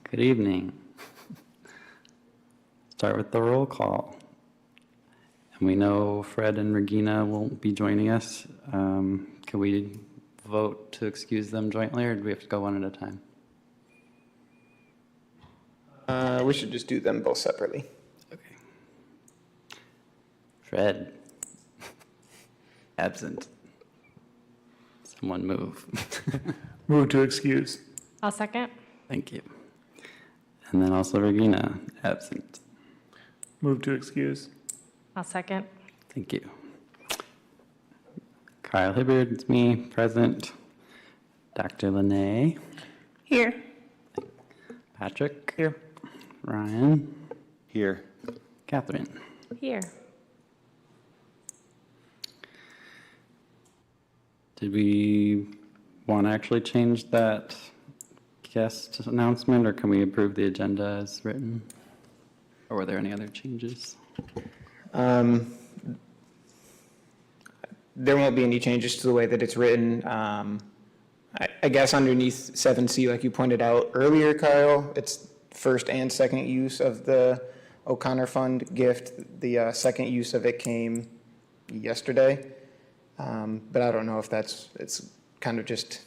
Good evening. Start with the roll call. And we know Fred and Regina won't be joining us. Can we vote to excuse them jointly, or do we have to go one at a time? We should just do them both separately. Okay. Fred. Absent. Someone move. Move to excuse. I'll second. Thank you. And then also Regina, absent. Move to excuse. I'll second. Thank you. Kyle Hibbard, it's me, present. Dr. Lene. Here. Patrick. Here. Ryan. Here. Catherine. Here. Did we want to actually change that guest announcement, or can we approve the agenda as written? Or were there any other changes? There won't be any changes to the way that it's written. I guess underneath 7C, like you pointed out earlier, Kyle, it's first and second use of the O'Connor Fund gift. The second use of it came yesterday. But I don't know if it's kind of just...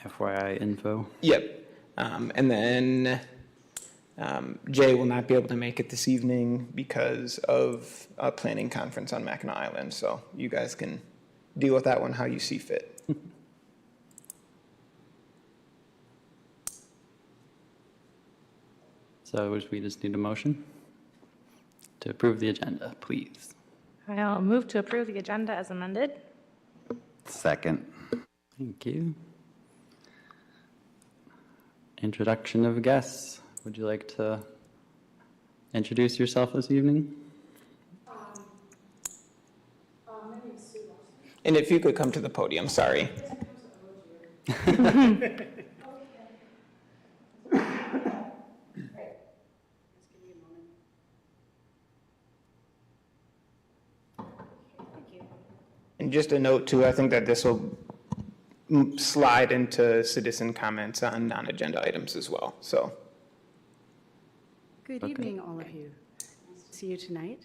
FYI info. Yep. And then Jay will not be able to make it this evening because of a planning conference on Mackinac Island. So you guys can deal with that one how you see fit. So we just need a motion to approve the agenda, please. I'll move to approve the agenda as amended. Second. Thank you. Introduction of guests. Would you like to introduce yourself this evening? My name is Sue Lawson. And if you could come to the podium, sorry. And just a note too, I think that this will slide into citizen comments on non-agenda items as well, so. Good evening, all of you. Nice to see you tonight.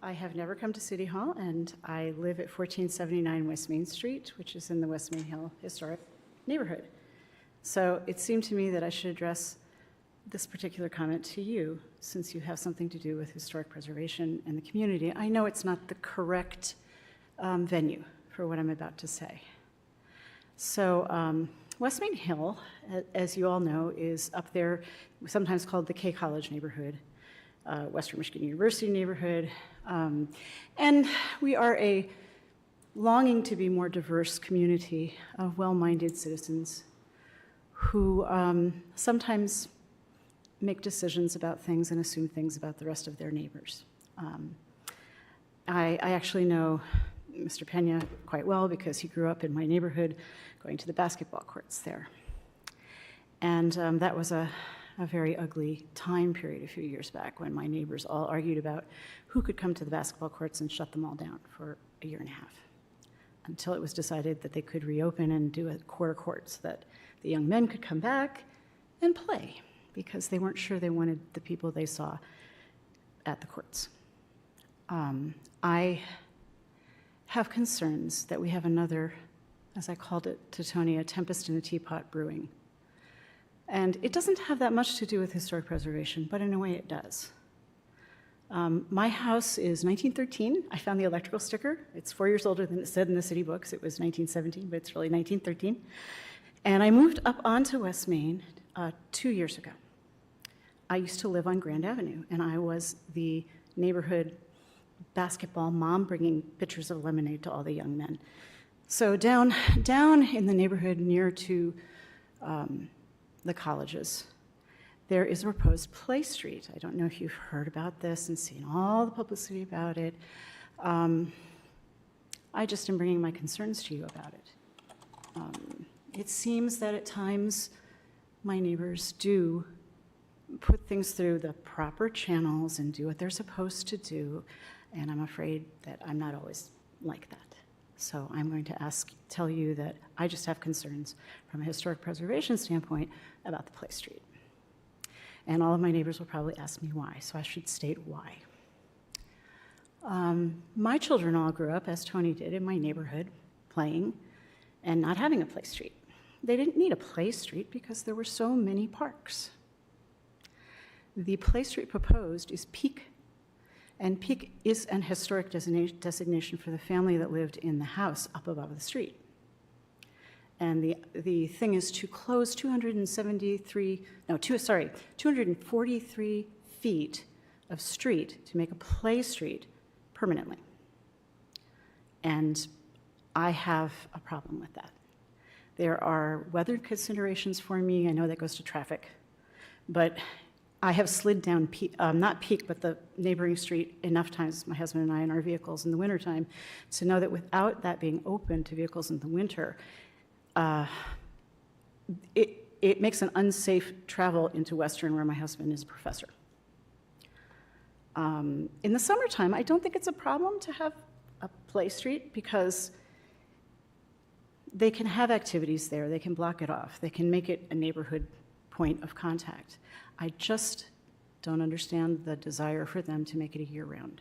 I have never come to City Hall, and I live at 1479 West Main Street, which is in the West Main Hill Historic Neighborhood. So it seemed to me that I should address this particular comment to you, since you have something to do with historic preservation and the community. I know it's not the correct venue for what I'm about to say. So West Main Hill, as you all know, is up there, sometimes called the K College neighborhood, Western Michigan University neighborhood. And we are a longing to be more diverse community of well-minded citizens who sometimes make decisions about things and assume things about the rest of their neighbors. I actually know Mr. Pena quite well because he grew up in my neighborhood going to the basketball courts there. And that was a very ugly time period a few years back when my neighbors all argued about who could come to the basketball courts and shut them all down for a year and a half, until it was decided that they could reopen and do a quarter court so that the young men could come back and play, because they weren't sure they wanted the people they saw at the courts. I have concerns that we have another, as I called it to Tony, a tempest in a teapot brewing. And it doesn't have that much to do with historic preservation, but in a way it does. My house is 1913. I found the electrical sticker. It's 4 years older than it said in the city books. It was 1917, but it's really 1913. And I moved up onto West Main 2 years ago. I used to live on Grand Avenue, and I was the neighborhood basketball mom bringing pitchers of lemonade to all the young men. So down in the neighborhood near to the colleges, there is a proposed play street. I don't know if you've heard about this and seen all the publicity about it. I just am bringing my concerns to you about it. It seems that at times my neighbors do put things through the proper channels and do what they're supposed to do, and I'm afraid that I'm not always like that. So I'm going to tell you that I just have concerns from a historic preservation standpoint about the play street. And all of my neighbors will probably ask me why, so I should state why. My children all grew up, as Tony did, in my neighborhood, playing and not having a play street. They didn't need a play street because there were so many parks. The play street proposed is Peak, and Peak is an historic designation for the family that lived in the house up above the street. And the thing is to close 243 feet of street to make a play street permanently. And I have a problem with that. There are weather considerations for me. I know that goes to traffic, but I have slid down, not Peak, but the neighboring street enough times, my husband and I, in our vehicles in the wintertime, to know that without that being open to vehicles in the winter, it makes an unsafe travel into Western, where my husband is a professor. In the summertime, I don't think it's a problem to have a play street because they can have activities there, they can block it off, they can make it a neighborhood point of contact. I just don't understand the desire for them to make it a year-round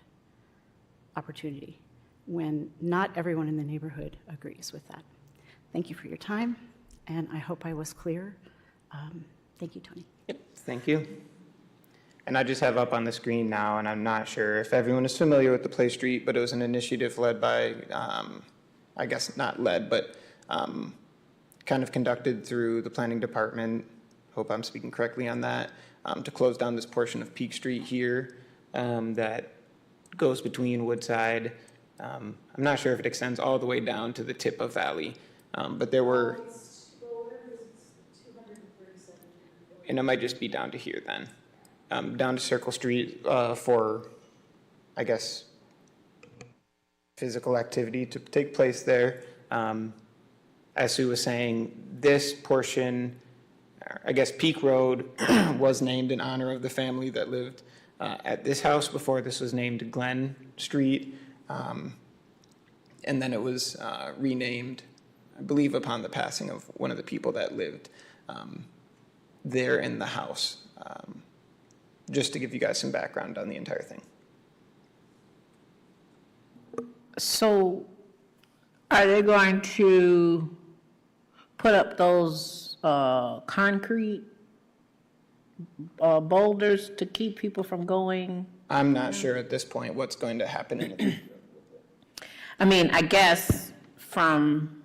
opportunity when not everyone in the neighborhood agrees with that. Thank you for your time, and I hope I was clear. Thank you, Tony. Yep, thank you. And I just have up on the screen now, and I'm not sure if everyone is familiar with the Play Street, but it was an initiative led by, I guess not led, but kind of conducted through the planning department, hope I'm speaking correctly on that, to close down this portion of Peak Street here that goes between Woodside. I'm not sure if it extends all the way down to the tip of Valley, but there were, and it might just be down to here then. Down to Circle Street for, I guess, physical activity to take place there. As Sue was saying, this portion, I guess Peak Road was named in honor of the family that lived at this house before this was named Glen Street. And then it was renamed, I believe, upon the passing of one of the people that lived there in the house. Just to give you guys some background on the entire thing. So are they going to put up those concrete boulders to keep people from going? I'm not sure at this point what's going to happen in the future. I mean, I guess from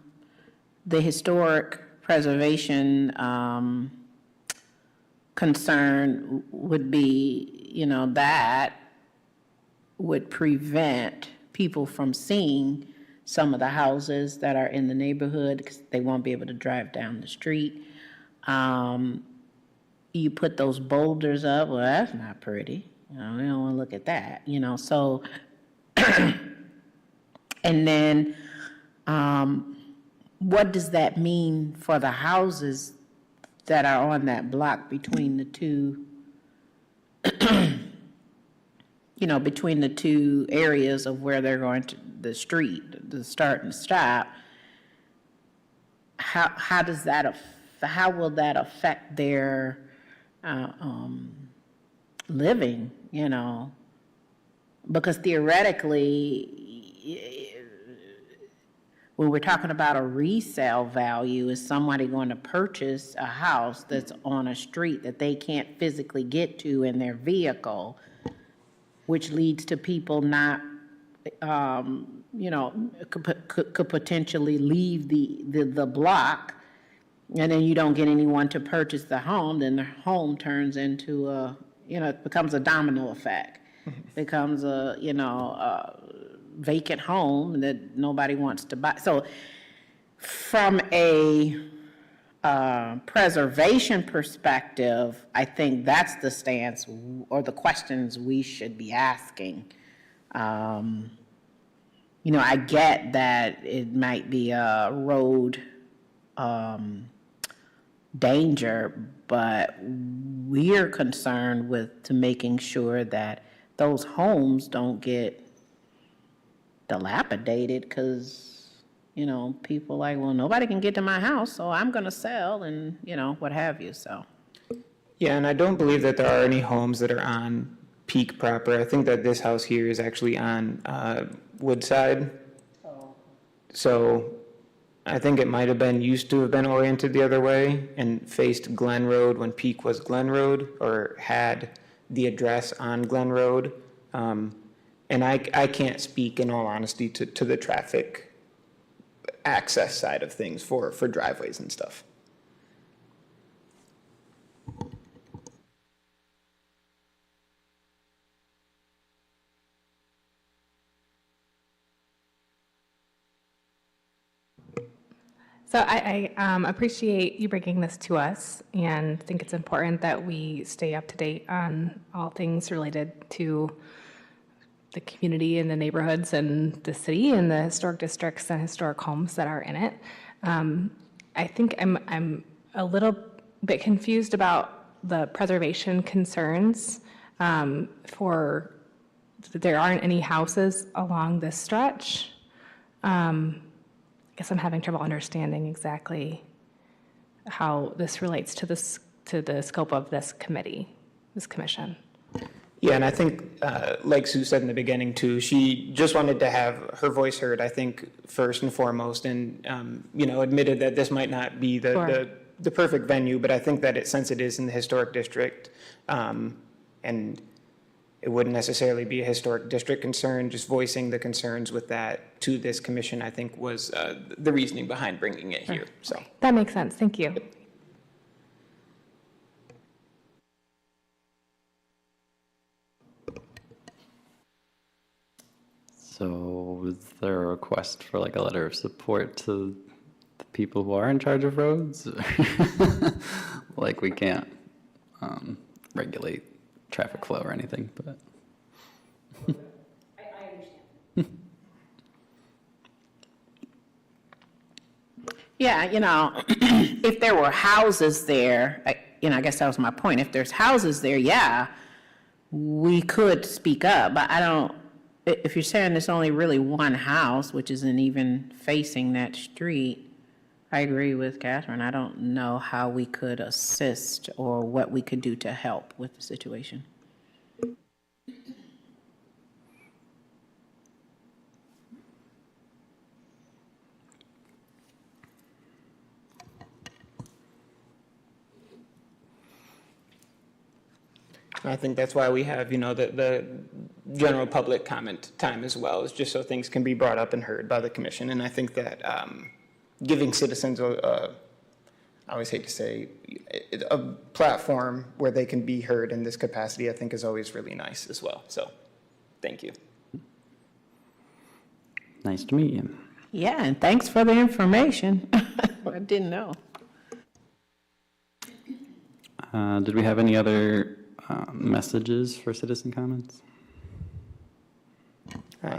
the historic preservation concern would be, you know, that would prevent people from seeing some of the houses that are in the neighborhood because they won't be able to drive down the street. You put those boulders up, well, that's not pretty. You know, we don't want to look at that, you know, so. And then what does that mean for the houses that are on that block between the two, you know, between the two areas of where they're going to the street, the start and stop? How does that how will that affect their living, you know? Because theoretically, when we're talking about a resale value, is somebody going to purchase a house that's on a street that they can't physically get to in their vehicle, which leads to people not, you know, could potentially leave the block, and then you don't get anyone to purchase the home, then the home turns into a, you know, it becomes a domino effect. Becomes a, you know, vacant home that nobody wants to buy. So from a preservation perspective, I think that's the stance or the questions we should be asking. You know, I get that it might be a road danger, but we're concerned to making sure that those homes don't get dilapidated because, you know, people like, well, nobody can get to my house, so I'm going to sell and, you know, what have you, so. Yeah, and I don't believe that there are any homes that are on Peak proper. I think that this house here is actually on Woodside. So I think it might have been, used to have been oriented the other way and faced Glen Road when Peak was Glen Road, or had the address on Glen Road. And I can't speak in all honesty to the traffic access side of things for driveways and stuff. So I appreciate you bringing this to us and think it's important that we stay up to date on all things related to the community and the neighborhoods and the city and the historic districts and historic homes that are in it. I think I'm a little bit confused about the preservation concerns for there aren't any houses along this stretch. I guess I'm having trouble understanding exactly how this relates to the scope of this commission. Yeah, and I think, like Sue said in the beginning too, she just wanted to have her voice heard, I think, first and foremost, and, admitted that this might not be Sure. the perfect venue, but I think that since it is in the historic district, and it wouldn't necessarily be a historic district concern, just voicing the concerns with that to this commission, I think was the reasoning behind bringing it here, so. That makes sense. Thank you. So is there a request for like a letter of support to the people who are in charge of roads? Like we can't regulate traffic flow or anything, but. Yeah, if there were houses there, I guess that was my point. If there's houses there, yeah, we could speak up, but if you're saying there's only really one house, which isn't even facing that street, I agree with Catherine. I don't know how we could assist or what we could do to help with the situation. And I think that's why we have, the general public comment time as well, is just so things can be brought up and heard by the commission. And I think that giving citizens, I always hate to say, a platform where they can be heard in this capacity, I think is always really nice as well. So, thank you. Nice to meet you. Yeah, and thanks for the information. I didn't know. Did we have any other messages for citizen comments?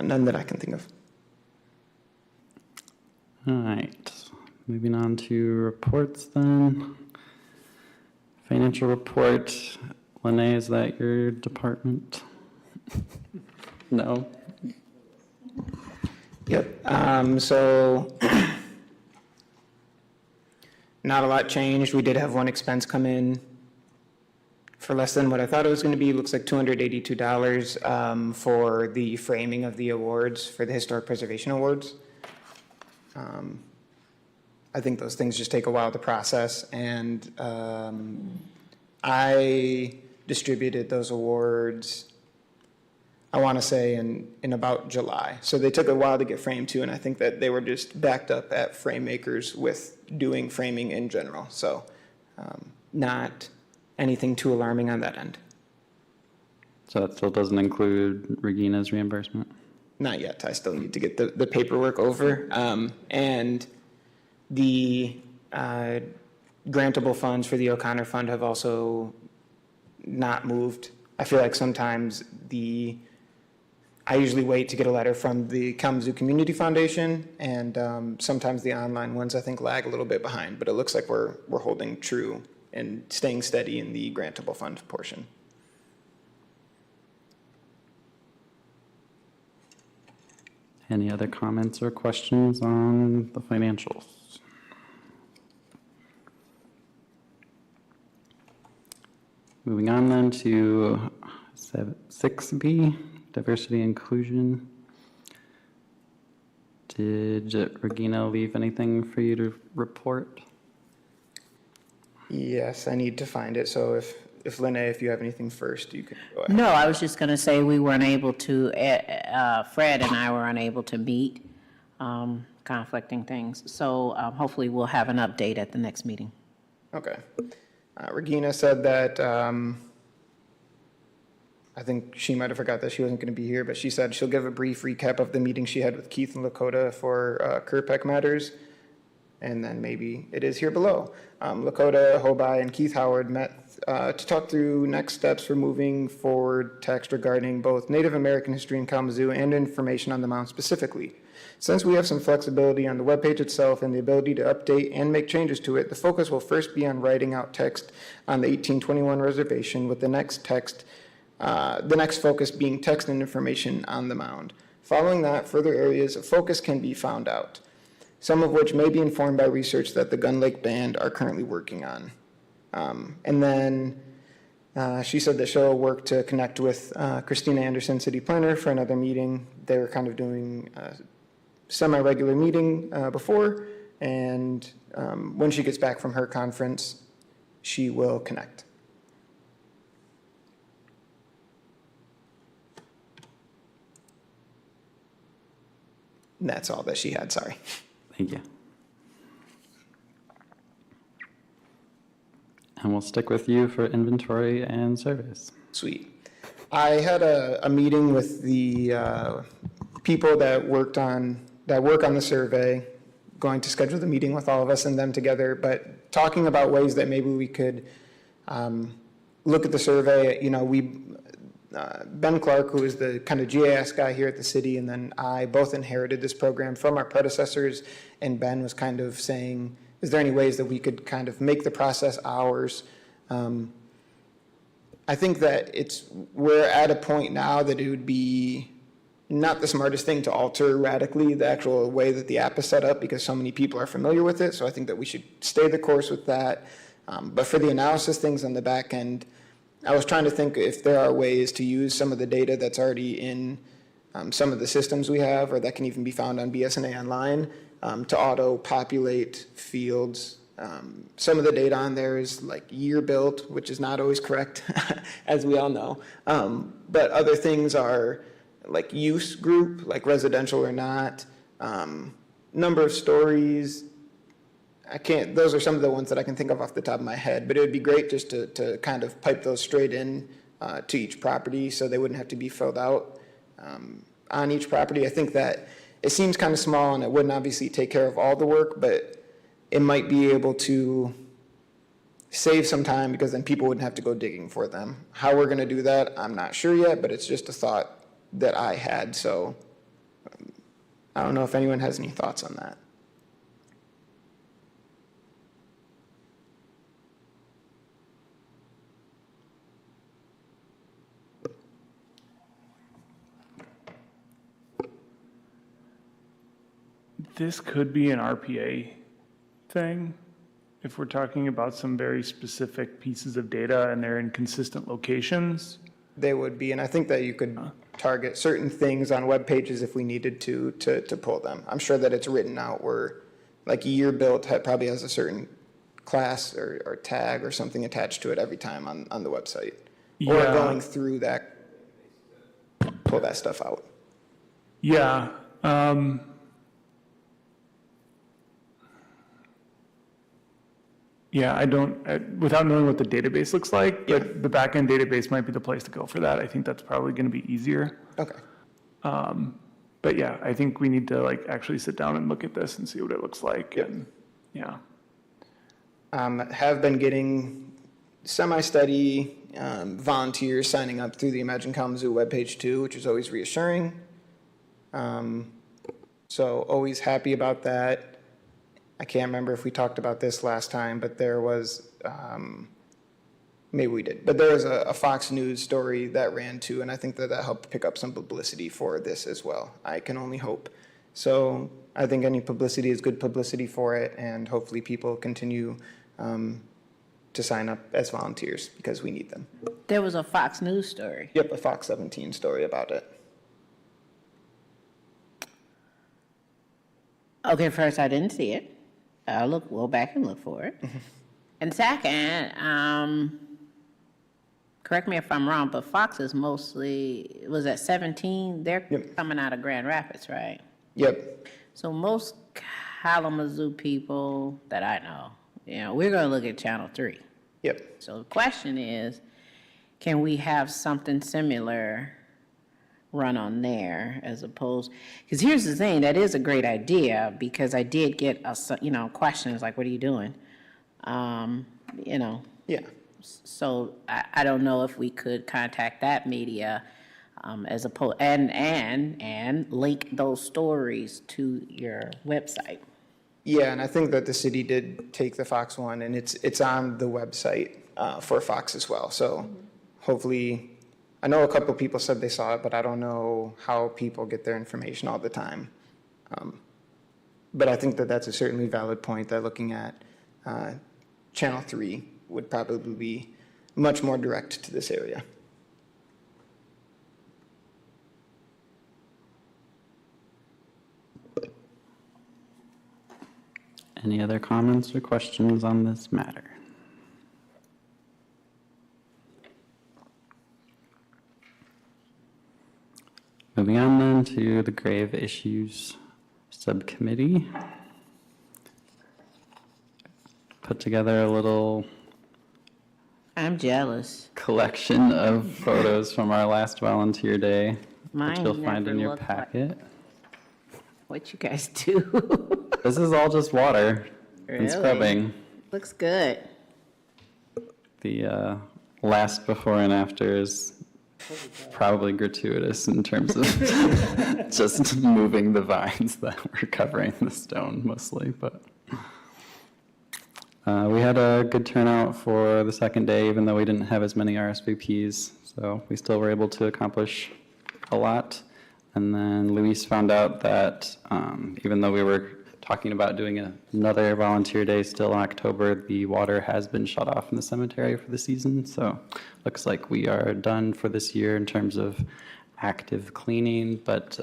None that I can think of. All right, moving on to reports then. Financial report. Lene, is that your department? No? Yep. So not a lot changed. We did have one expense come in for less than what I thought it was going to be. Looks like $282 for the framing of the awards for the Historic Preservation Awards. I think those things just take a while to process, and I distributed those awards, I want to say in about July. So they took a while to get framed too, and I think that they were just backed up at frame makers with doing framing in general. So not anything too alarming on that end. So that still doesn't include Regina's reimbursement? Not yet. I still need to get the paperwork over. And the grantable funds for the O'Connor Fund have also not moved. I feel like sometimes I usually wait to get a letter from the Kalamazoo Community Foundation, and sometimes the online ones I think lag a little bit behind, but it looks like we're holding true and staying steady in the grantable fund portion. Any other comments or questions on the financials? Moving on then to 6B, diversity inclusion. Did Regina leave anything for you to report? Yes, I need to find it, so if Lene, if you have anything first, you can go ahead. No, I was just going to say we weren't able to, Fred and I were unable to meet, conflicting things. So hopefully we'll have an update at the next meeting. Okay. Regina said that, I think she might have forgot that she wasn't going to be here, but she said she'll give a brief recap of the meeting she had with Keith and Lakota for Kerpek matters, and then maybe it is here below. Lakota, Hobai, and Keith Howard met to talk through next steps for moving forward text regarding both Native American history in Kalamazoo and information on the mound specifically. Since we have some flexibility on the webpage itself and the ability to update and make changes to it, the focus will first be on writing out text on the 1821 reservation, with the next focus being text and information on the mound. Following that, further areas of focus can be found out, some of which may be informed by research that the Gun Lake Band are currently working on. And then she said that she'll work to connect with Christina Anderson, city planner, for another meeting. They were kind of doing a semi-regular meeting before, and when she gets back from her conference, she will connect. And that's all that she had, sorry. Thank you. And we'll stick with you for inventory and surveys. Sweet. I had a meeting with the people that work on the survey, going to schedule the meeting with all of us and them together, but talking about ways that maybe we could look at the survey. You know, Ben Clark, who is the kind of GIS guy here at the city, and then I both inherited this program from our predecessors, and Ben was kind of saying, is there any ways that we could kind of make the process ours? I think that we're at a point now that it would be not the smartest thing to alter radically the actual way that the app is set up, because so many people are familiar with it. So I think that we should stay the course with that. But for the analysis things on the back end, I was trying to think if there are ways to use some of the data that's already in some of the systems we have, or that can even be found on BSNA Online, to auto-populate fields. Some of the data on there is like year built, which is not always correct, as we all know. But other things are like use group, like residential or not, number of stories. Those are some of the ones that I can think of off the top of my head, but it would be great just to kind of pipe those straight in to each property, so they wouldn't have to be filled out on each property. I think that it seems kind of small, and it wouldn't obviously take care of all the work, but it might be able to save some time, because then people wouldn't have to go digging for them. How we're going to do that, I'm not sure yet, but it's just a thought that I had. So I don't know if anyone has any thoughts on that. This could be an RPA thing, if we're talking about some very specific pieces of data and they're in consistent locations. They would be, and I think that you could target certain things on web pages if we needed to pull them. I'm sure that it's written out where, like, year built probably has a certain class or tag or something attached to it every time on the website. Or Yeah. going through that, pull that stuff out. Yeah. Yeah, without knowing what the database looks like, but the backend database might be the place to go for that. I think that's probably going to be easier. Okay. But yeah, I think we need to like actually sit down and look at this and see what it looks like. Yep. And yeah. Have been getting semi-steady volunteers signing up through the Imagine Kalamazoo webpage too, which is always reassuring. So always happy about that. I can't remember if we talked about this last time, but there was, maybe we did, but there was a Fox News story that ran too, and I think that helped pick up some publicity for this as well. I can only hope. So I think any publicity is good publicity for it, and hopefully people continue to sign up as volunteers because we need them. There was a Fox News story. Yep, a Fox 17 story about it. Okay, first, I didn't see it. We'll back and look for it. And second, correct me if I'm wrong, but Fox is mostly, was at 17? They're Yep. coming out of Grand Rapids, right? Yep. So most Kalamazoo people that I know, we're going to look at Channel 3. Yep. So the question is, can we have something similar run on there as opposed, because here's the thing, that is a great idea, because I did get questions like, what are you doing? Yeah. So I don't know if we could contact that media as opposed, and link those stories to your website. Yeah, and I think that the city did take the Fox one, and it's on the website for Fox as well. So hopefully, I know a couple of people said they saw it, but I don't know how people get their information all the time. But I think that that's a certainly valid point, that looking at Channel 3 would probably be much more direct to this area. Any other comments or questions on this matter? Moving on then to the Grave Issues Subcommittee. Put together a little I'm jealous. collection of photos from our last volunteer day, which Mine you'll find never in your looked like- packet. What you guys do? This is all just water Really? and scrubbing. Looks good. The last before and after is probably gratuitous in terms of just moving the vines that were covering the stone mostly, but we had a good turnout for the second day, even though we didn't have as many RSVPs, so we still were able to accomplish a lot. And then Luis found out that even though we were talking about doing another volunteer day still in October, the water has been shut off in the cemetery for the season. So looks like we are done for this year in terms of active cleaning, but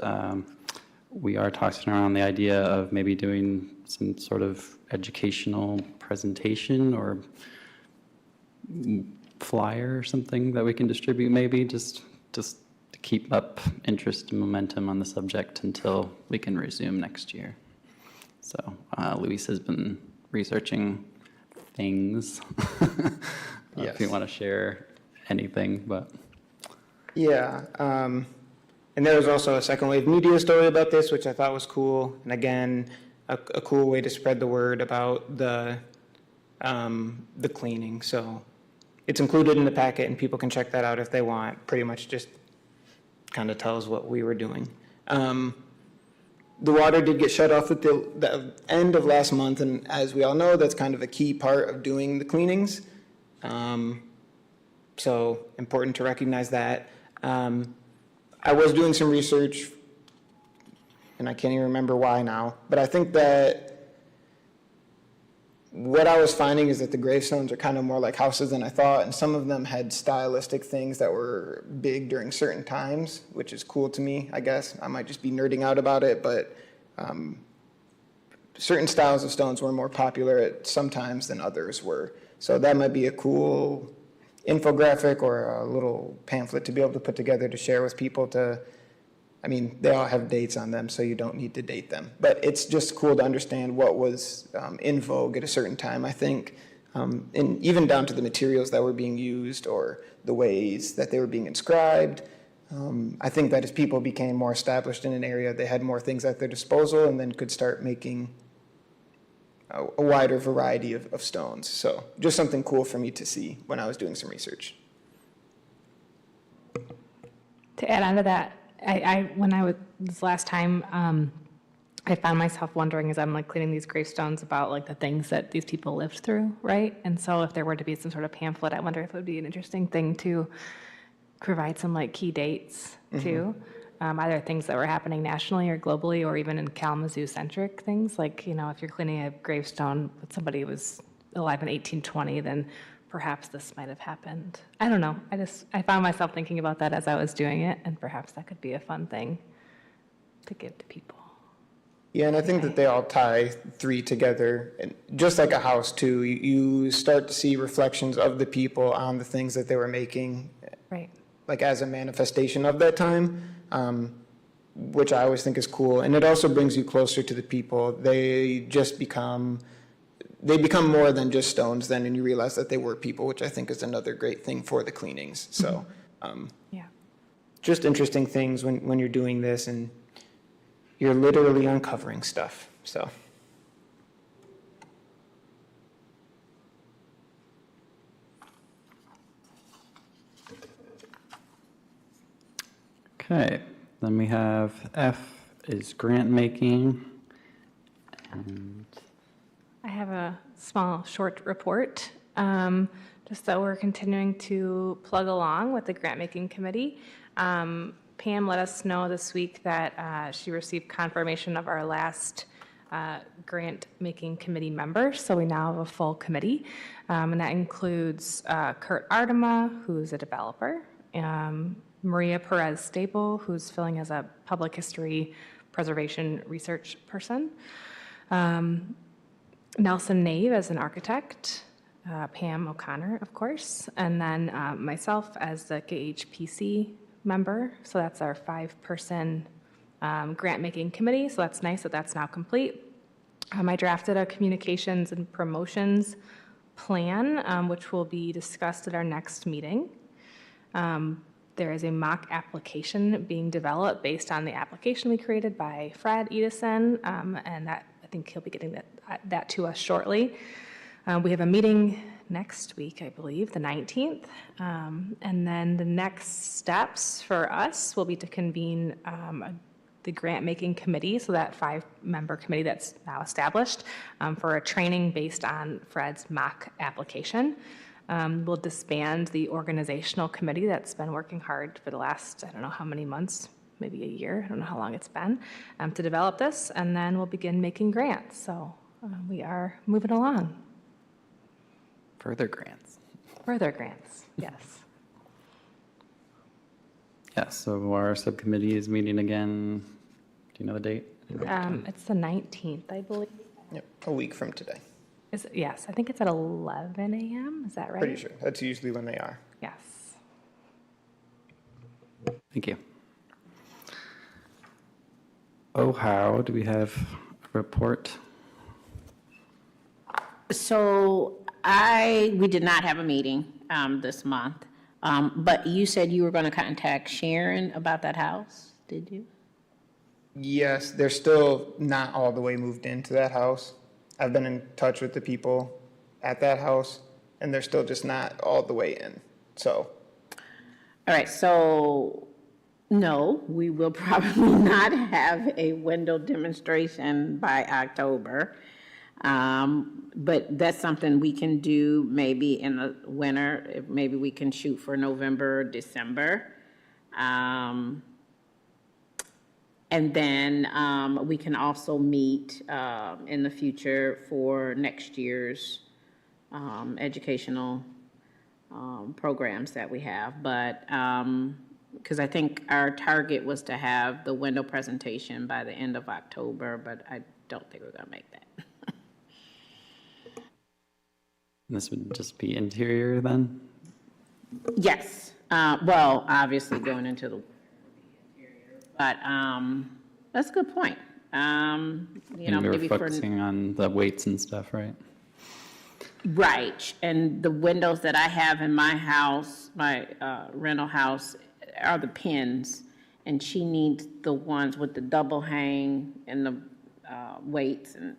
we are tossing around the idea of maybe doing some sort of educational presentation or flyer or something that we can distribute maybe, just to keep up interest and momentum on the subject until we can resume next year. So Luis has been researching things. If you want to share anything, but. Yeah, and there was also a second wave media story about this, which I thought was cool. And again, a cool way to spread the word about the cleaning. So it's included in the packet, and people can check that out if they want. Pretty much just kind of tells what we were doing. The water did get shut off at the end of last month, and as we all know, that's kind of a key part of doing the cleanings. So important to recognize that. I was doing some research, and I can't even remember why now, but I think that what I was finding is that the gravestones are kind of more like houses than I thought, and some of them had stylistic things that were big during certain times, which is cool to me, I guess. I might just be nerding out about it, but certain styles of stones were more popular at some times than others were. So that might be a cool infographic or a little pamphlet to be able to put together to share with people they all have dates on them, so you don't need to date them. But it's just cool to understand what was in vogue at a certain time, I think, and even down to the materials that were being used or the ways that they were being inscribed. I think that as people became more established in an area, they had more things at their disposal and then could start making a wider variety of stones. So just something cool for me to see when I was doing some research. To add on to that, this last time, I found myself wondering as I'm cleaning these gravestones about the things that these people lived through, right? And so if there were to be some sort of pamphlet, I wonder if it would be an interesting thing to provide some key dates too, either things that were happening nationally or globally, or even in Kalamazoo-centric things. If you're cleaning a gravestone with somebody who was alive in 1820, then perhaps this might have happened. I don't know. I found myself thinking about that as I was doing it, and perhaps that could be a fun thing to give to people. Yeah, and I think that they all tie 3 together, and just like a house too, you start to see reflections of the people on the things that they were making, Right. like as a manifestation of that time, which I always think is cool. And it also brings you closer to the people. They become more than just stones then, and you realize that they were people, which I think is another great thing for the cleanings. So Yeah. just interesting things when you're doing this, and you're literally uncovering stuff. So Okay, then we have F is grant making. And I have a small, short report, just that we're continuing to plug along with the grant-making committee. Pam let us know this week that she received confirmation of our last grant-making committee member, so we now have a full committee. And that includes Kurt Ardema, who's a developer, Maria Perez Staple, who's filling as a public history preservation research person, Nelson Nave as an architect, Pam O'Connor, of course, and then myself as the KHPC member. So that's our 5-person grant-making committee, so that's nice that that's now complete. I drafted a communications and promotions plan, which will be discussed at our next meeting. There is a mock application being developed based on the application we created by Fred Edison, and that I think he'll be getting that to us shortly. We have a meeting next week, I believe, the 19th, and then the next steps for us will be to convene the grant-making committee, so that 5-member committee that's now established, for a training based on Fred's mock application. We'll disband the organizational committee that's been working hard for the last, I don't know how many months, maybe a year, I don't know how long it's been, to develop this, and then we'll begin making grants. So we are moving along. further grants. Further grants, yes. Yeah, so our subcommittee is meeting again. Do you know the date? It's the 19th, I believe. yep, a week from today. Yes, I think it's at 11 a.m., is that right? Pretty sure. That's usually when they are. Yes. Thank you. Oh, how do we have a report? So we did not have a meeting this month, but you said you were going to contact Sharon about that house, did you? Yes, they're still not all the way moved into that house. I've been in touch with the people at that house, and they're still just not all the way in. So, All right, so no, we will probably not have a window demonstration by October. But that's something we can do maybe in the winter. Maybe we can shoot for November, or December. And then we can also meet in the future for next year's educational programs that we have. But because I think our target was to have the window presentation by the end of October, but I don't think we're going to make that. This would just be interior then? Yes, well, obviously going into the interior, but that's a good point. You know, And we were maybe for, focusing on the weights and stuff, right? right, and the windows that I have in my house, my rental house, are the pins, and she needs the ones with the double hang and the weights, and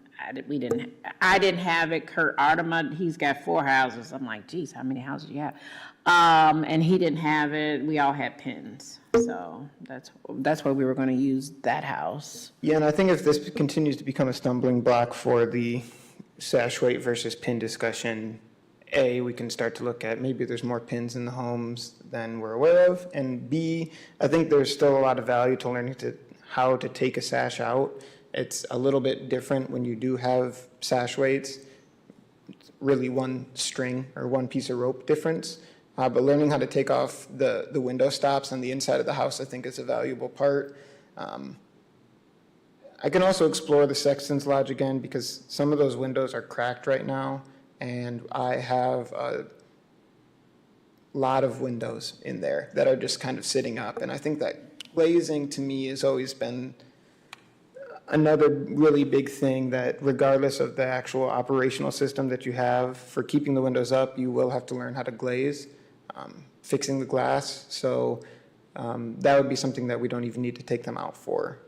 I didn't have it. Kurt Ardema, he's got 4 houses. I'm like, geez, how many houses do you have? And he didn't have it. We all had pins. So that's why we were going to use that house. yeah, and I think if this continues to become a stumbling block for the sash weight versus pin discussion, A, we can start to look at maybe there's more pins in the homes than we're aware of, and B, I think there's still a lot of value to learning how to take a sash out. It's a little bit different when you do have sash weights. really one string or one piece of rope difference. But learning how to take off the window stops on the inside of the house, I think, is a valuable part. I can also explore the sexton's lodge again because some of those windows are cracked right now, and I have a lot of windows in there that are just kind of sitting up. And I think that glazing to me has always been another really big thing, that regardless of the actual operational system that you have for keeping the windows up, you will have to learn how to glaze, fixing the glass. So that would be something that we don't even need to take them out for.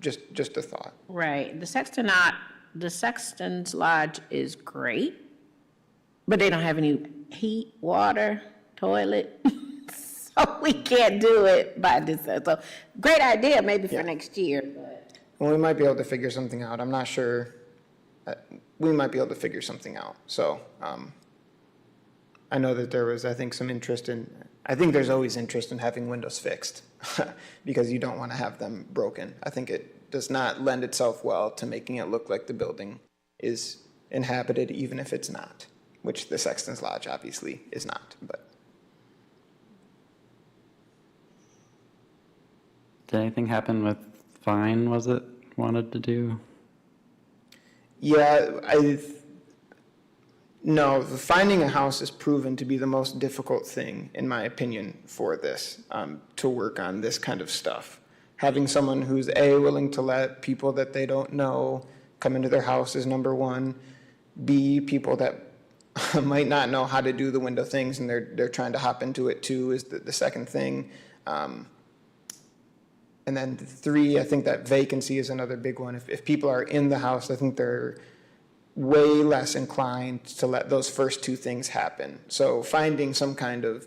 Just a thought. Right. The Sexton's Lodge is great, but they don't have any heat, water, toilet. So we can't do it by this. So great idea maybe for next year, but. Well, we might be able to figure something out. I'm not sure. We might be able to figure something out. So I know that there was, I think, some interest in, I think there's always interest in having windows fixed because you don't want to have them broken. I think it does not lend itself well to making it look like the building is inhabited, even if it's not, which the Sexton's Lodge obviously is not. But Did anything happen with Vine, was it, wanted to do? yeah, no, finding a house is proven to be the most difficult thing, in my opinion, for this, to work on this kind of stuff. Having someone who's willing to let people that they don't know come into their house is number one. B, people that might not know how to do the window things and they're trying to hop into it too is the second thing. And then three, I think that vacancy is another big one. If people are in the house, I think they're way less inclined to let those first two things happen. So finding some kind of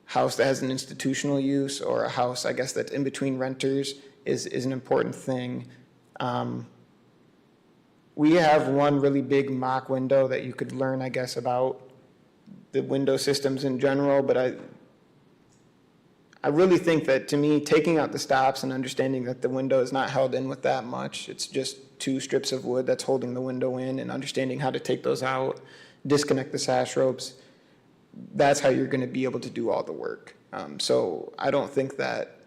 house that has an institutional use, or a house, I guess, that's in between renters is an important thing. We have one really big mock window that you could learn, I guess, about the window systems in general, but I really think that, to me, taking out the stops and understanding that the window is not held in with that much, it's just two strips of wood that's holding the window in, and understanding how to take those out, disconnect the sash ropes, that's how you're going to be able to do all the work. So I don't think that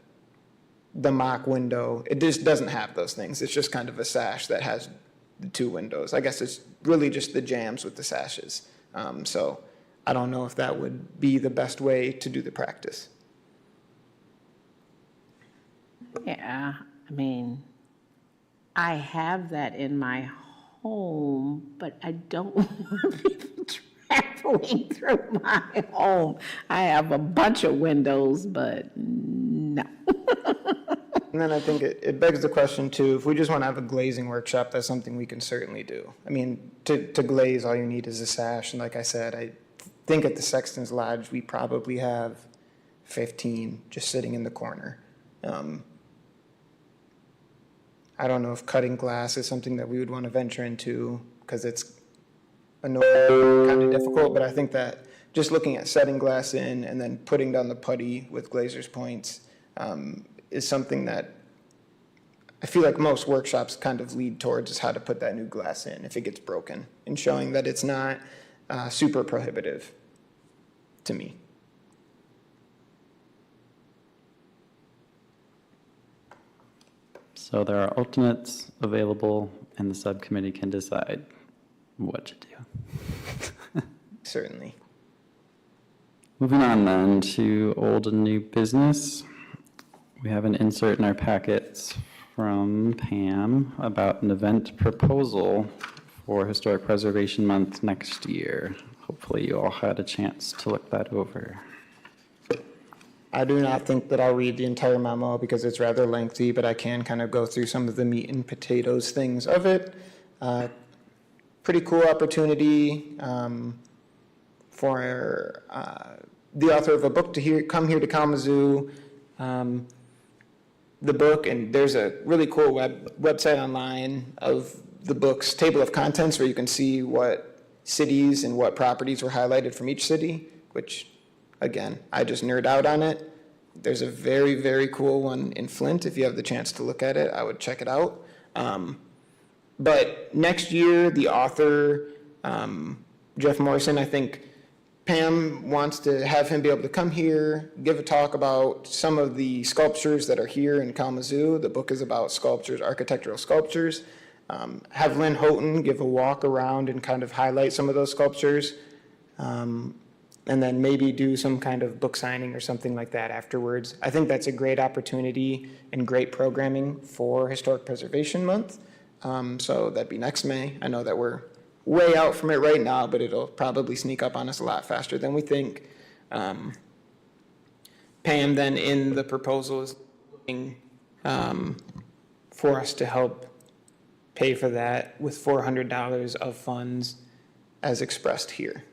the mock window, it just doesn't have those things. It's just kind of a sash that has the two windows. I guess it's really just the jambs with the sashes. So I don't know if that would be the best way to do the practice. Yeah, I mean, I have that in my home, but I don't want people traveling through my home. I have a bunch of windows, but no. And then I think it begs the question too, if we just want to have a glazing workshop, that's something we can certainly do. I mean, to glaze, all you need is a sash. And like I said, I think at the Sexton's Lodge, we probably have 15 just sitting in the corner. I don't know if cutting glass is something that we would want to venture into because it's annoying, kind of difficult, but I think that just looking at setting glass in and then putting down the putty with glazer's points is something that I feel like most workshops kind of lead towards, is how to put that new glass in if it gets broken, and showing that it's not super prohibitive to me. So there are alternates available, and the subcommittee can decide what to do. Certainly. Moving on then to old and new business. We have an insert in our packets from Pam about an event proposal for Historic Preservation Month next year. Hopefully you all had a chance to look that over. I do not think that I'll read the entire memo because it's rather lengthy, but I can kind of go through some of the meat and potatoes things of it. Pretty cool opportunity for the author of a book to come here to Kalamazoo. The book, and there's a really cool website online of the book's table of contents where you can see what cities and what properties were highlighted from each city, which, again, I just nerd out on it. There's a very, very cool one in Flint. If you have the chance to look at it, I would check it out. But next year, the author Jeff Morrison. I think Pam wants to have him be able to come here, give a talk about some of the sculptures that are here in Kalamazoo. The book is about sculptures, architectural sculptures. Have Lynn Houghton give a walk around and kind of highlight some of those sculptures. And then maybe do some kind of book signing or something like that afterwards. I think that's a great opportunity and great programming for Historic Preservation Month. So that'd be next May. I know that we're way out from it right now, but it'll probably sneak up on us a lot faster than we think. Pam then in the proposal is looking for us to help pay for that with $400 of funds as expressed here.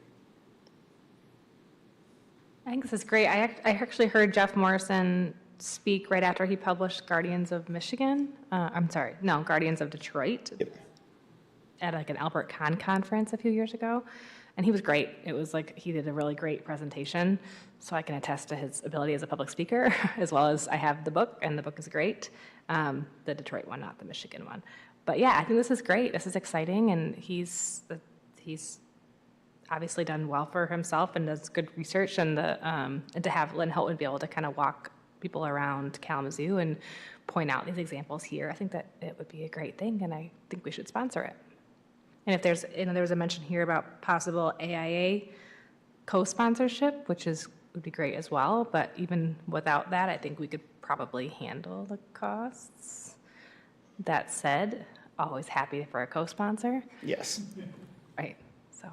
I think this is great. I actually heard Jeff Morrison speak right after he published Guardians of Michigan. Guardians of Detroit. Yep. At like an Albert Kahn conference a few years ago. And he was great. It was like, he did a really great presentation. So I can attest to his ability as a public speaker, as well as I have the book, and the book is great. The Detroit one, not the Michigan one. But yeah, I think this is great. This is exciting, and he's obviously done well for himself and does good research, and to have Lynn Houghton be able to kind of walk people around Kalamazoo and point out these examples here, I think that it would be a great thing, and I think we should sponsor it. And if there was a mention here about possible AIA co-sponsorship, which would be great as well, but even without that, I think we could probably handle the costs. That said, always happy for a co-sponsor. Yes. Right, so.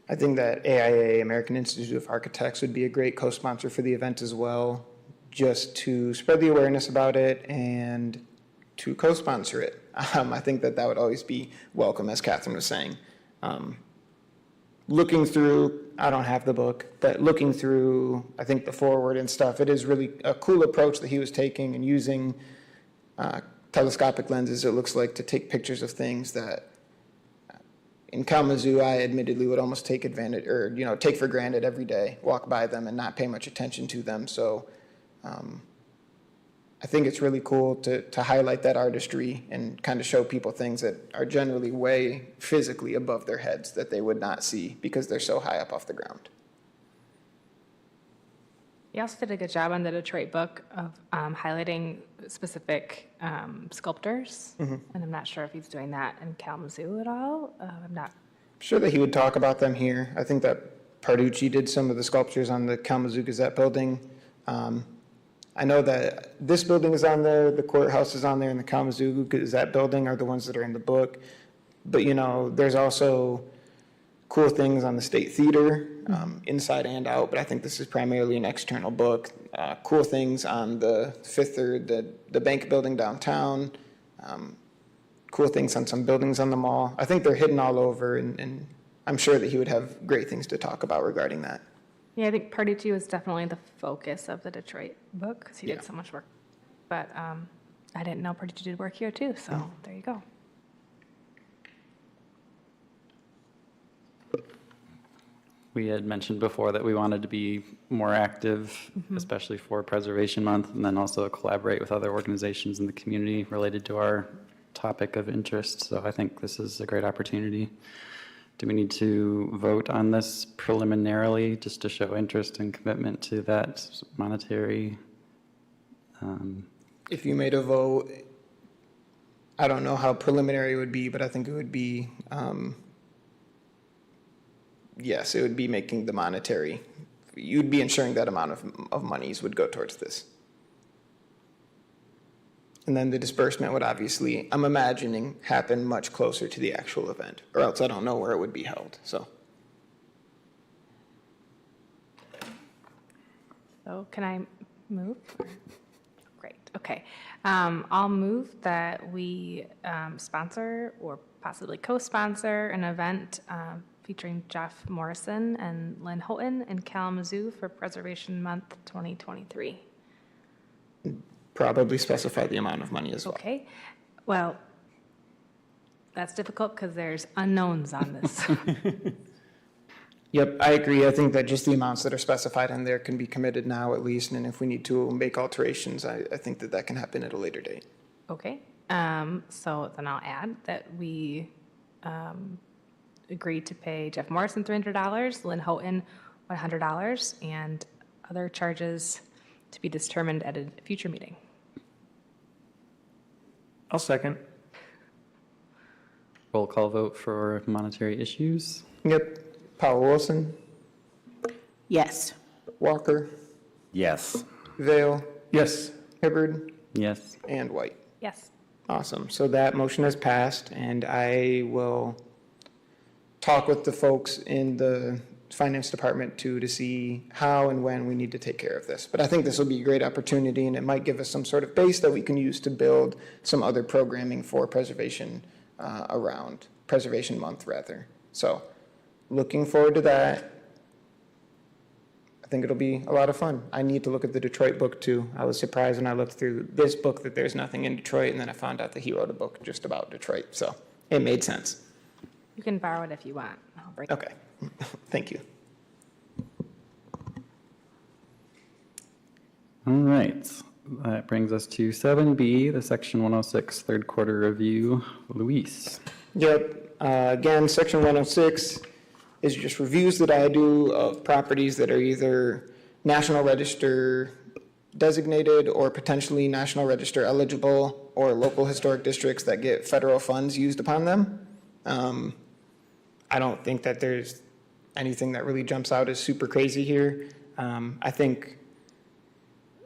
I think that AIA, American Institute of Architects, would be a great co-sponsor for the event as well, just to spread the awareness about it and to co-sponsor it. I think that would always be welcome, as Catherine was saying. Looking through, I don't have the book, but looking through, I think, the foreword and stuff, it is really a cool approach that he was taking and using telescopic lenses, it looks like, to take pictures of things that in Kalamazoo, I admittedly would almost take advantage, or, take for granted every day, walk by them and not pay much attention to them. So I think it's really cool to highlight that artistry and kind of show people things that are generally way physically above their heads that they would not see because they're so high up off the ground. He also did a good job on the Detroit book of highlighting specific sculptors, and I'm not sure if he's doing that in Kalamazoo at all. I'm not sure that he would talk about them here. I think that Parducci did some of the sculptures on the Kalamazoo Gazette building. I know that this building is on there, the courthouse is on there, and the Kalamazoo Gazette building are the ones that are in the book. But, there's also cool things on the State Theater, inside and out, but I think this is primarily an external book. Cool things on the Fifth Third, the bank building downtown, cool things on some buildings on the mall. I think they're hidden all over, and I'm sure that he would have great things to talk about regarding that. Yeah, I think Parducci was definitely the focus of the Detroit book because he did so much work. But I didn't know Parducci did work here too, so there you go. We had mentioned before that we wanted to be more active, especially for Preservation Month, and then also collaborate with other organizations in the community related to our topic of interest. So I think this is a great opportunity. Do we need to vote on this preliminarily just to show interest and commitment to that monetary? If you made a vote, I don't know how preliminary it would be, but I think it would be, yes, it would be making the monetary. You'd be ensuring that amount of monies would go towards this. And then the disbursement would obviously, I'm imagining, happen much closer to the actual event, or else I don't know where it would be held, so. So can I move? Great, okay. I'll move that we sponsor or possibly co-sponsor an event featuring Jeff Morrison and Lynn Houghton in Kalamazoo for Preservation Month 2023. Probably specify the amount of money as well. Okay, well, that's difficult because there's unknowns on this. Yep, I agree. I think that just the amounts that are specified in there can be committed now at least, and if we need to make alterations, I think that can happen at a later date. Okay, so then I'll add that we agreed to pay Jeff Morrison $300, Lynn Houghton $100, and other charges to be determined at a future meeting. I'll second. Roll call vote for monetary issues. Yep. Powell Wilson, Yes. Walker, Yes. Vale, Yes. Hibbard, Yes. and White. Yes. Awesome. So that motion has passed, and I will talk with the folks in the finance department too to see how and when we need to take care of this. But I think this will be a great opportunity, and it might give us some sort of base that we can use to build some other programming for preservation around Preservation Month, rather. So looking forward to that. I think it'll be a lot of fun. I need to look at the Detroit book too. I was surprised when I looked through this book that there's nothing in Detroit, and then I found out that he wrote a book just about Detroit. So it made sense. You can borrow it if you want. I'll break it. Okay, thank you. All right. That brings us to 7B, the Section 106 third quarter review. Luis. Yep, again, section 106 is just reviews that I do of properties that are either National Register designated or potentially National Register eligible, or local historic districts that get federal funds used upon them. I don't think that there's anything that really jumps out as super crazy here. I think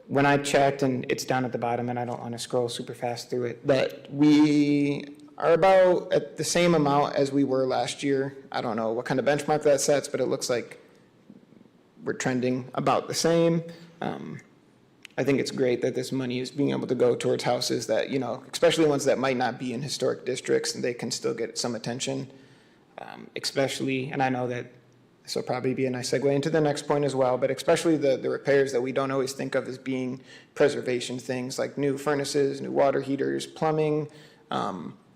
when I checked, and it's down at the bottom and I don't want to scroll super fast through it, but we are about at the same amount as we were last year. I don't know what kind of benchmark that sets, but it looks like we're trending about the same. I think it's great that this money is being able to go towards houses that, you know, especially ones that might not be in historic districts, and they can still get some attention. Especially, and I know that this will probably be a nice segue into the next point as well, but especially the repairs that we don't always think of as being preservation things, like new furnaces, new water heaters, plumbing,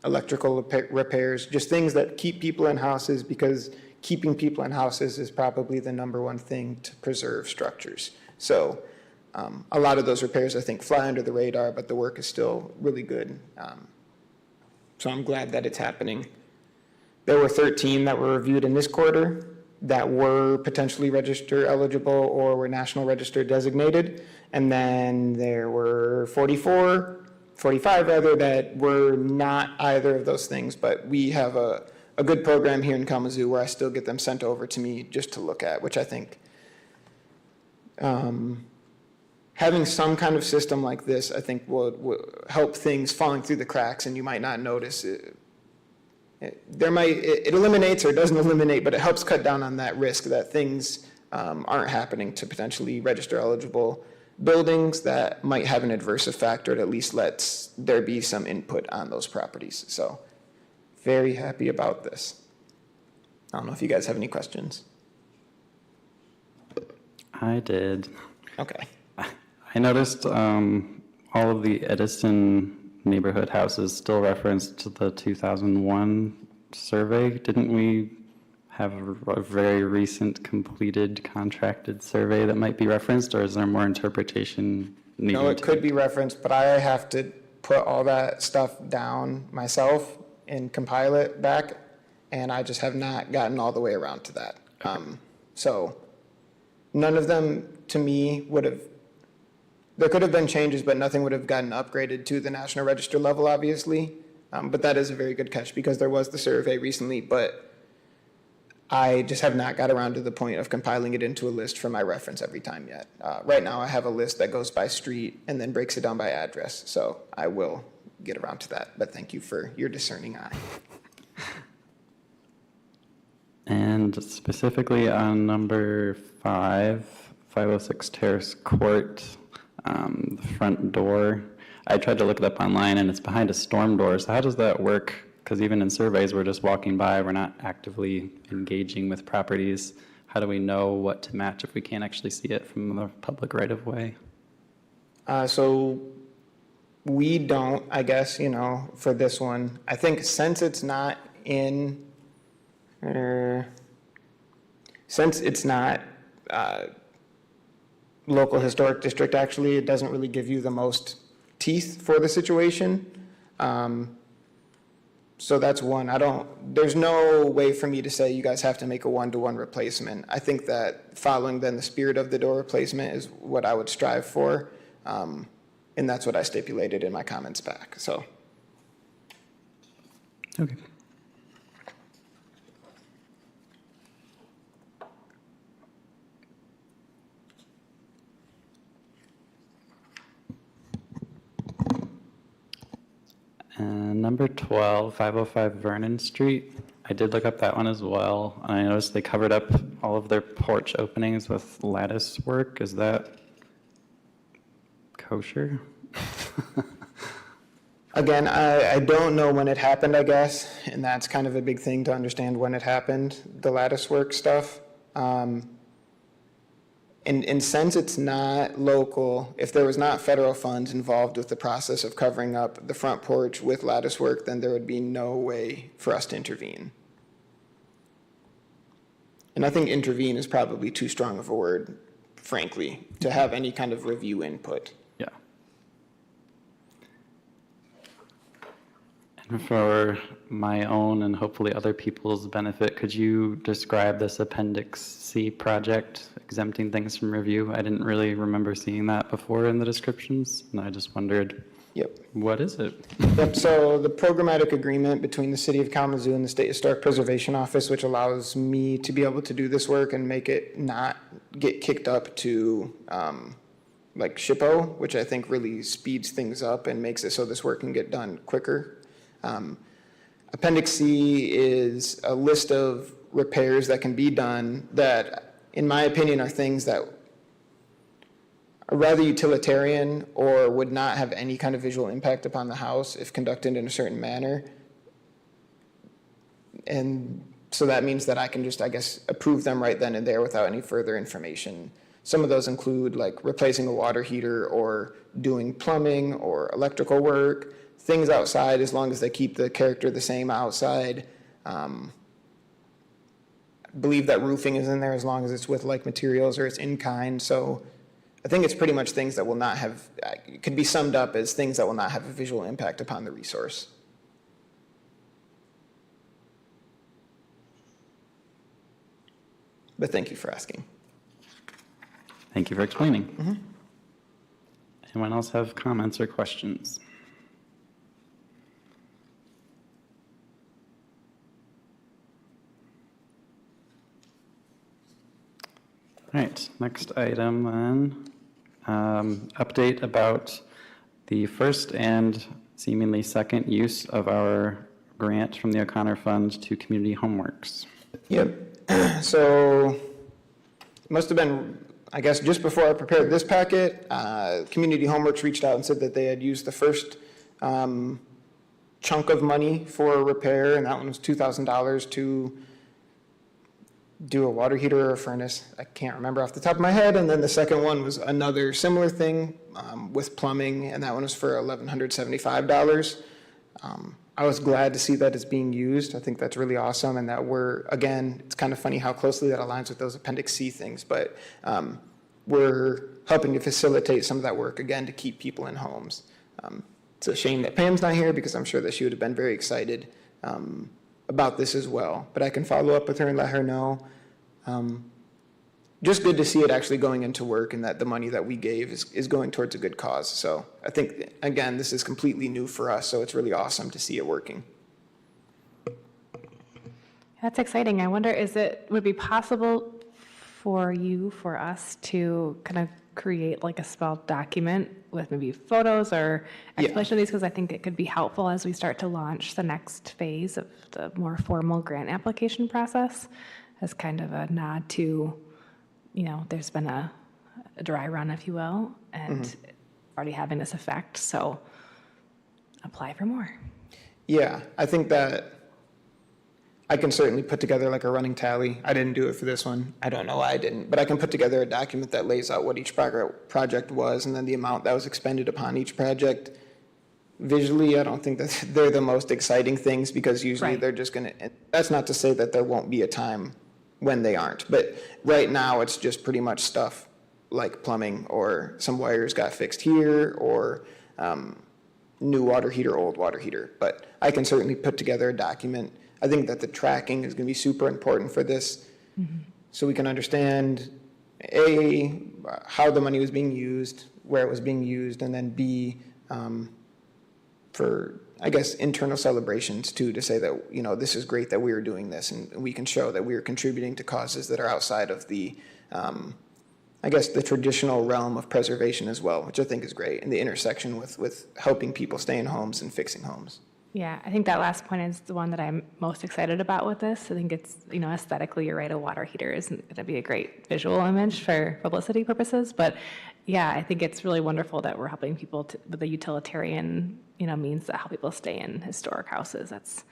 electrical repairs, just things that keep people in houses, because keeping people in houses is probably the number one thing to preserve structures. So a lot of those repairs, I think, fly under the radar, but the work is still really good. So I'm glad that it's happening. There were 13 that were reviewed in this quarter that were potentially register eligible or were National Register designated. And then there were 45 rather, that were not either of those things. But we have a good program here in Kalamazoo where I still get them sent over to me just to look at, which I think having some kind of system like this, I think will help things falling through the cracks, and you might not notice it. It eliminates or doesn't eliminate, but it helps cut down on that risk that things aren't happening to potentially register eligible buildings that might have an adverse effect, or it at least lets there be some input on those properties. So very happy about this. I don't know if you guys have any questions. I did. Okay. I noticed all of the Edison neighborhood houses still referenced the 2001 survey. Didn't we have a very recent completed contracted survey that might be referenced, or is there more interpretation needed? No, it could be referenced, but I have to put all that stuff down myself and compile it back, and I just have not gotten all the way around to that. So none of them, to me, would have, there could have been changes, but nothing would have gotten upgraded to the National Register level, obviously. But that is a very good catch, because there was the survey recently, but I just have not got around to the point of compiling it into a list for my reference every time yet. Right now, I have a list that goes by street and then breaks it down by address, so I will get around to that. But thank you for your discerning eye. And specifically on number 506 Terrace Court, the front door, I tried to look it up online, and it's behind a storm door. So how does that work? Because even in surveys, we're just walking by, we're not actively engaging with properties. How do we know what to match if we can't actually see it from the public right-of-way? So we don't, I guess, you know, for this one. I think since it's not in, local historic district, actually, it doesn't really give you the most teeth for the situation. So that's one. There's no way for me to say you guys have to make a one-to-one replacement. I think that following then the spirit of the door replacement is what I would strive for. And that's what I stipulated in my comments back, so. Okay. Number 12, 505 Vernon Street. I did look up that one as well. And I noticed they covered up all of their porch openings with lattice work. Is that kosher? Again, I don't know when it happened, I guess, and that's kind of a big thing to understand when it happened, the lattice work stuff. And since it's not local, if there was not federal funds involved with the process of covering up the front porch with lattice work, then there would be no way for us to intervene. And I think intervene is probably too strong of a word, frankly, to have any kind of review input. Yeah. And for my own and hopefully other people's benefit, could you describe this Appendix C project, exempting things from review? I didn't really remember seeing that before in the descriptions, and I just wondered, Yep. what is it? Yep, so the programmatic agreement between the City of Kalamazoo and the State Historic Preservation Office, which allows me to be able to do this work and make it not get kicked up to like SHPO, which I think really speeds things up and makes it so this work can get done quicker. Appendix C is a list of repairs that can be done that, in my opinion, are things that are rather utilitarian or would not have any kind of visual impact upon the house if conducted in a certain manner. And so that means that I can just, I guess, approve them right then and there without any further information. Some of those include like replacing a water heater or doing plumbing or electrical work, things outside as long as they keep the character the same outside. I believe that roofing is in there as long as it's with like materials or it's in kind. So I think it's pretty much things that will not have, it could be summed up as things that will not have a visual impact upon the resource. But thank you for asking. Thank you for explaining. Anyone else have comments or questions? All right, next item then. Update about the first and seemingly second use of our grant from the O'Connor Fund to community homeworks. Yep. So it must have been, I guess, just before I prepared this packet, Community Homeworks reached out and said that they had used the first chunk of money for a repair, and that one was $2,000 to do a water heater or a furnace. I can't remember off the top of my head. And then the second one was another similar thing with plumbing, and that one was for $1,175. I was glad to see that it's being used. I think that's really awesome, and that again, it's kind of funny how closely that aligns with those Appendix C things, but we're helping to facilitate some of that work, again, to keep people in homes. It's a shame that Pam's not here because I'm sure that she would have been very excited about this as well, but I can follow up with her and let her know. Just good to see it actually going into work and that the money that we gave is going towards a good cause. So I think, again, this is completely new for us, so it's really awesome to see it working. That's exciting. I wonder, would it be possible for us to kind of create like a small document with maybe photos or explanation of these? Because I think it could be helpful as we start to launch the next phase of the more formal grant application process, as kind of a nod to, there's been a dry run, if you will, and already having this effect. So apply for more. Yeah, I think that I can certainly put together like a running tally. I didn't do it for this one. I don't know why I didn't, but I can put together a document that lays out what each project was and then the amount that was expended upon each project. Visually, I don't think that they're the most exciting things because usually they're just going to, that's not to say that there won't be a time when they aren't, but right now it's just pretty much stuff like plumbing or some wires got fixed here or new water heater, old water heater. But I can certainly put together a document. I think that the tracking is going to be super important for this, so we can understand, A, how the money was being used, where it was being used, and then B, for, I guess, internal celebrations too, to say that, you know, this is great that we are doing this, and we can show that we are contributing to causes that are outside of the, I guess, the traditional realm of preservation as well, which I think is great, and the intersection with helping people stay in homes and fixing homes. Yeah, I think that last point is the one that I'm most excited about with this. I think it's, you know, aesthetically, you're right, a water heater isn't going to be a great visual image for publicity purposes, but yeah, I think it's really wonderful that we're helping people with the utilitarian, you know, means that help people stay in historic houses. It's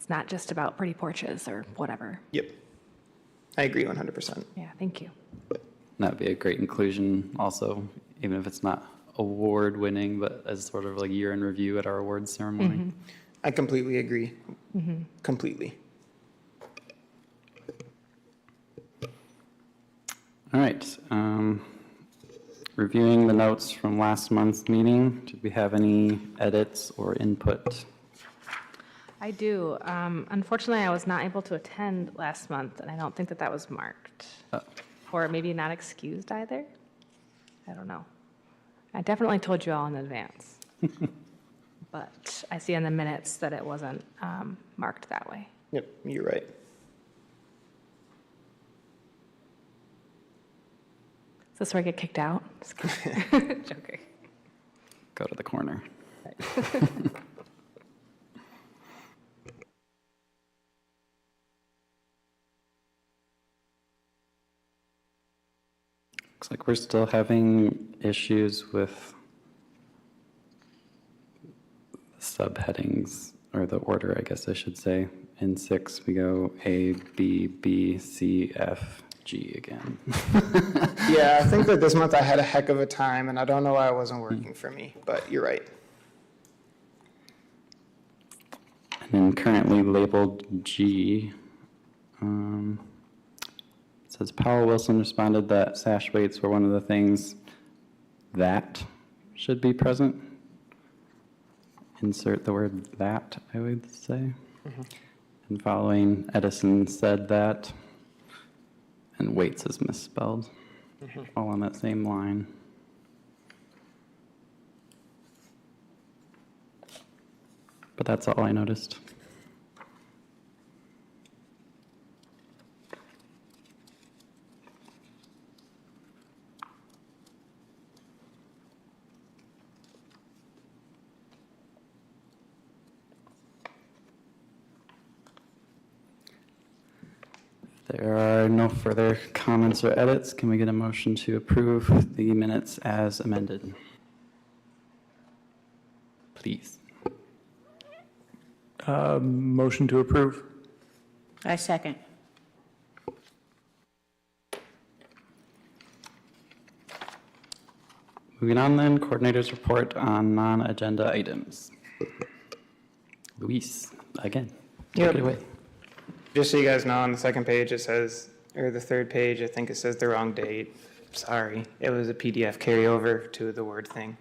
not just about pretty porches or whatever. Yep. I agree 100%. Yeah, thank you. That'd be a great inclusion also, even if it's not award winning, but as sort of like year in review at our awards ceremony. I completely agree. Completely. All right. Reviewing the notes from last month's meeting, did we have any edits or input? I do. Unfortunately, I was not able to attend last month, and I don't think that that was marked. Or maybe not excused either. I don't know. I definitely told you all in advance. But I see in the minutes that it wasn't marked that way. Yep, you're right. Is this where I get kicked out? Just kidding. Joking. Go to the corner. Looks like we're still having issues with subheadings, or the order, I guess I should say. In 6, we go A, B, B, C, F, G again. Yeah, I think that this month I had a heck of a time, and I don't know why it wasn't working for me, but you're right. And then currently labeled G, it says Powell Wilson responded that sash weights were one of the things that should be present. Insert the word that, I would say. And following, Edison said that, and weights is misspelled, all on that same line. But that's all I noticed. There are no further comments or edits. Can we get a motion to approve the minutes as amended? Please. Motion to approve. I second. Moving on then, coordinators report on non-agenda items. Luis, again, take Yep. it away. Just so you guys know, on the second page, it says, or the third page, I think it says the wrong date. Sorry, it was a PDF carryover to the Word thing.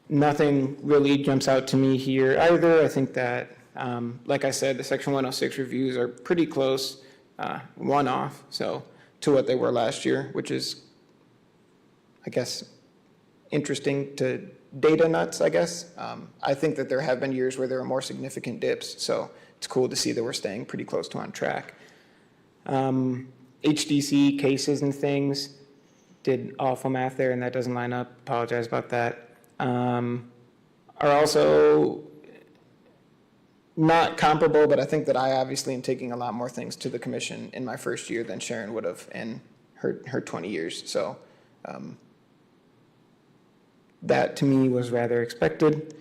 Nothing really jumps out to me here either. I think that, like I said, the Section 106 reviews are pretty close, one-off, so, to what they were last year, which is, I guess, interesting to data nuts, I guess. I think that there have been years where there are more significant dips, so it's cool to see that we're staying pretty close to on track. HDC cases and things, did awful math there, and that doesn't line up. Apologize about that. Are also not comparable, but I think that I obviously am taking a lot more things to the commission in my first year than Sharon would have in her 20 years. So that to me was rather expected.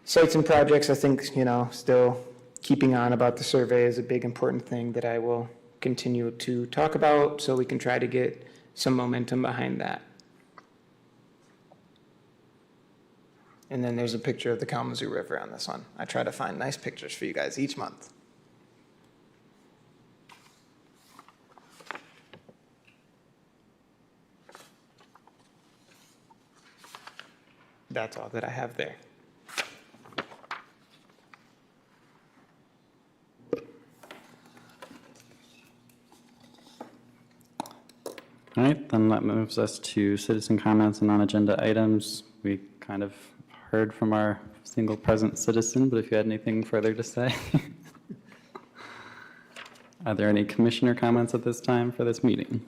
Sites and projects, I think, you know, still keeping on about the survey is a big important thing that I will continue to talk about so we can try to get some momentum behind that. And then there's a picture of the Kalamazoo River on this one. I try to find nice pictures for you guys each month. that's all that I have there. All right, then that moves us to citizen comments and non-agenda items. We kind of heard from our single present citizen, but if you had anything further to say. Are there any commissioner comments at this time for this meeting?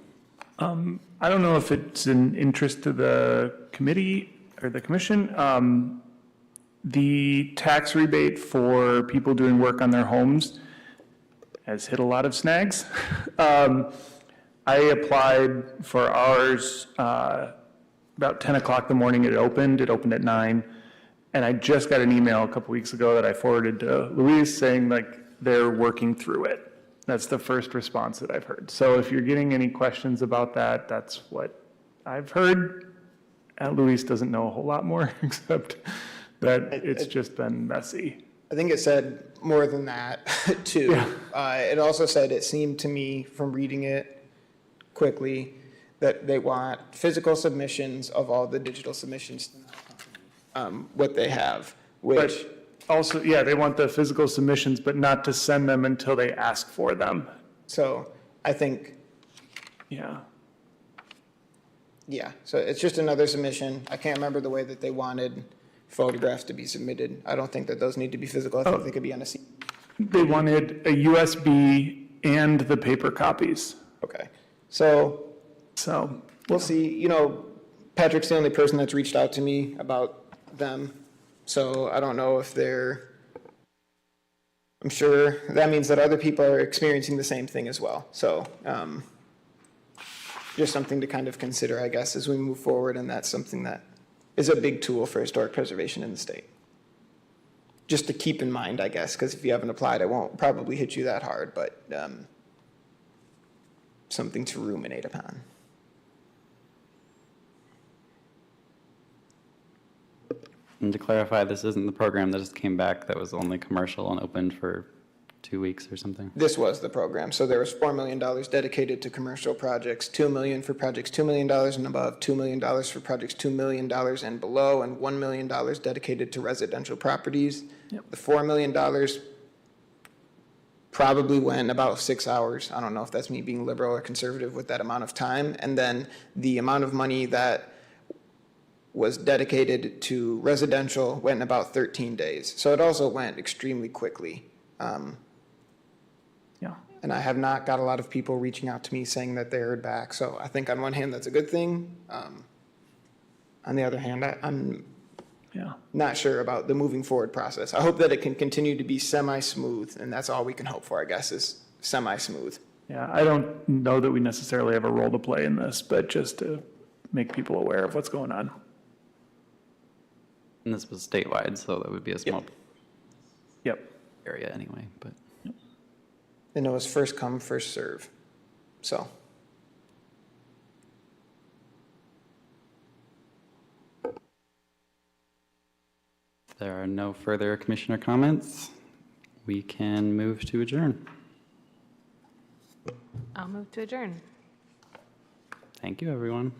I don't know if it's an interest to the committee or the commission. The tax rebate for people doing work on their homes has hit a lot of snags. I applied for ours about 10 o'clock the morning it opened. It opened at 9. And I just got an email a couple weeks ago that I forwarded to Louise saying like they're working through it. That's the first response that I've heard. So if you're getting any questions about that, that's what I've heard. Louise doesn't know a whole lot more except that it's just been messy. I think it said more than that, too. It also said, it seemed to me from reading it quickly, that they want physical submissions of all the digital submissions, what they have, which, But also, yeah, they want the physical submissions, but not to send them until they ask for them. so I think, Yeah. yeah, so it's just another submission. I can't remember the way that they wanted photographs to be submitted. I don't think that those need to be physical. I think they could be on a CD. They wanted a USB and the paper copies. Okay, so So, we'll see. You know, Patrick's the only person that's reached out to me about them, so I don't know if I'm sure that means that other people are experiencing the same thing as well. So just something to kind of consider, I guess, as we move forward, and that's something that is a big tool for historic preservation in the state. Just to keep in mind, I guess, because if you haven't applied, I won't probably hit you that hard, but something to ruminate upon. And to clarify, this isn't the program that just came back that was only commercial and opened for 2 weeks or something? This was the program. So there was $4 million dedicated to commercial projects, $2 million for projects $2 million and above, $2 million for projects $2 million and below, and $1 million dedicated to residential properties. Yep. The $4 million probably went about 6 hours. I don't know if that's me being liberal or conservative with that amount of time. And then the amount of money that was dedicated to residential went in about 13 days. So it also went extremely quickly. yeah. And I have not got a lot of people reaching out to me saying that they heard back. So I think on one hand, that's a good thing. On the other hand, I'm Yeah. not sure about the moving forward process. I hope that it can continue to be semi-smooth, and that's all we can hope for, I guess, is semi-smooth. Yeah, I don't know that we necessarily have a role to play in this, but just to make people aware of what's going on. And this was statewide, so that would be a small Yep. area anyway, but. And it was first come, first serve. So, If there are no further commissioner comments, we can move to adjourn. I'll move to adjourn. Thank you, everyone.